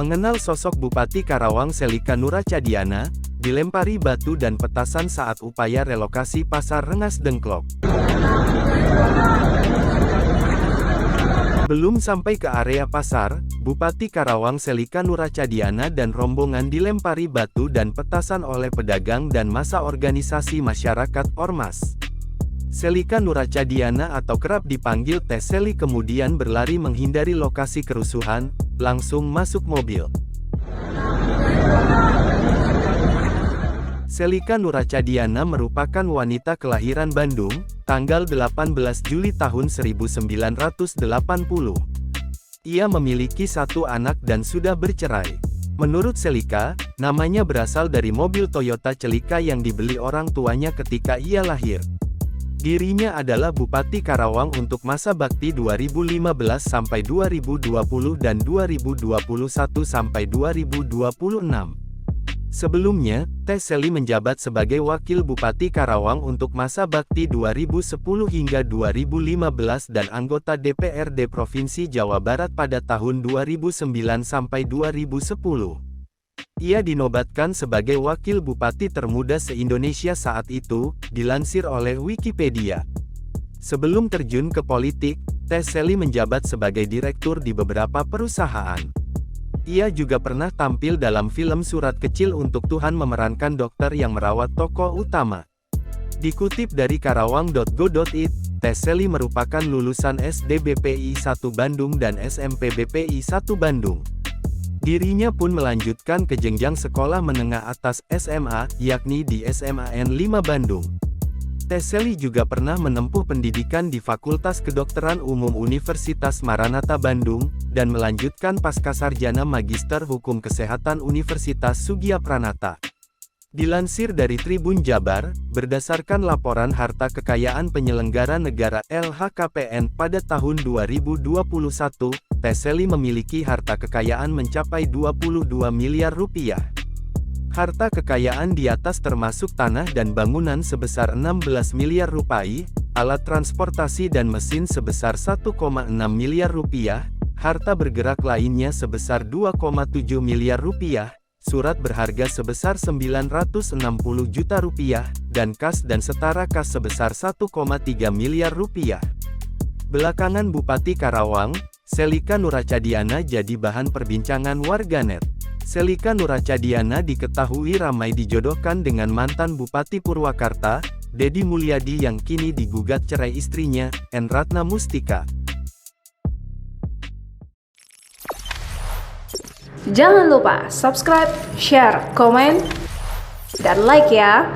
Mengenal sosok Bupati Karawang Selika Nuracadiana, dilempari batu dan petasan saat upaya relokasi Pasar Rengas Dengklok. Belum sampai ke area pasar, Bupati Karawang Selika Nuracadiana dan rombongan dilempari batu dan petasan oleh pedagang dan massa organisasi masyarakat Ormas. Selika Nuracadiana atau kerap dipanggil Teh Seli kemudian berlari menghindari lokasi kerusuhan, langsung masuk mobil. Selika Nuracadiana merupakan wanita kelahiran Bandung, tanggal 18 Juli tahun 1980. Ia memiliki satu anak dan sudah bercerai. Menurut Selika, namanya berasal dari mobil Toyota Celica yang dibeli orang tuanya ketika ia lahir. Dirinya adalah Bupati Karawang untuk masa bakti 2015 sampai 2020 dan 2021 sampai 2026. Sebelumnya, Teh Seli menjabat sebagai Wakil Bupati Karawang untuk masa bakti 2010 hingga 2015 dan anggota DPRD Provinsi Jawa Barat pada tahun 2009 sampai 2010. Ia dinobatkan sebagai Wakil Bupati termuda se-Indonesia saat itu, dilansir oleh Wikipedia. Sebelum terjun ke politik, Teh Seli menjabat sebagai direktur di beberapa perusahaan. Ia juga pernah tampil dalam film Surat Kecil untuk Tuhan memerankan dokter yang merawat tokoh utama. Dikutip dari karawang.go.id, Teh Seli merupakan lulusan SD BPI 1 Bandung dan SMP BPI 1 Bandung. Dirinya pun melanjutkan ke jenjang sekolah menengah atas SMA, yakni di SMAN 5 Bandung. Teh Seli juga pernah menempuh pendidikan di Fakultas Kedokteran Umum Universitas Maranatha Bandung, dan melanjutkan Pascasarjana Magister Hukum Kesehatan Universitas Sugiya-Pranata. Dilansir dari Tribun Jabar, berdasarkan laporan harta kekayaan penyelenggara negara LHKPN pada tahun 2021, Teh Seli memiliki harta kekayaan mencapai 22 miliar rupiah. Harta kekayaan di atas termasuk tanah dan bangunan sebesar 16 miliar rupiah, alat transportasi dan mesin sebesar 1,6 miliar rupiah, harta bergerak lainnya sebesar 2,7 miliar rupiah, surat berharga sebesar 960 juta rupiah, dan kas dan setara kas sebesar 1,3 miliar rupiah. Belakangan Bupati Karawang, Selika Nuracadiana jadi bahan perbincangan warganet. Selika Nuracadiana diketahui ramai dijodohkan dengan mantan Bupati Purwakarta, Deddy Mulyadi yang kini digugat cerai istrinya, N. Ratna Mustika. Jangan lupa subscribe, share, komen, dan like ya!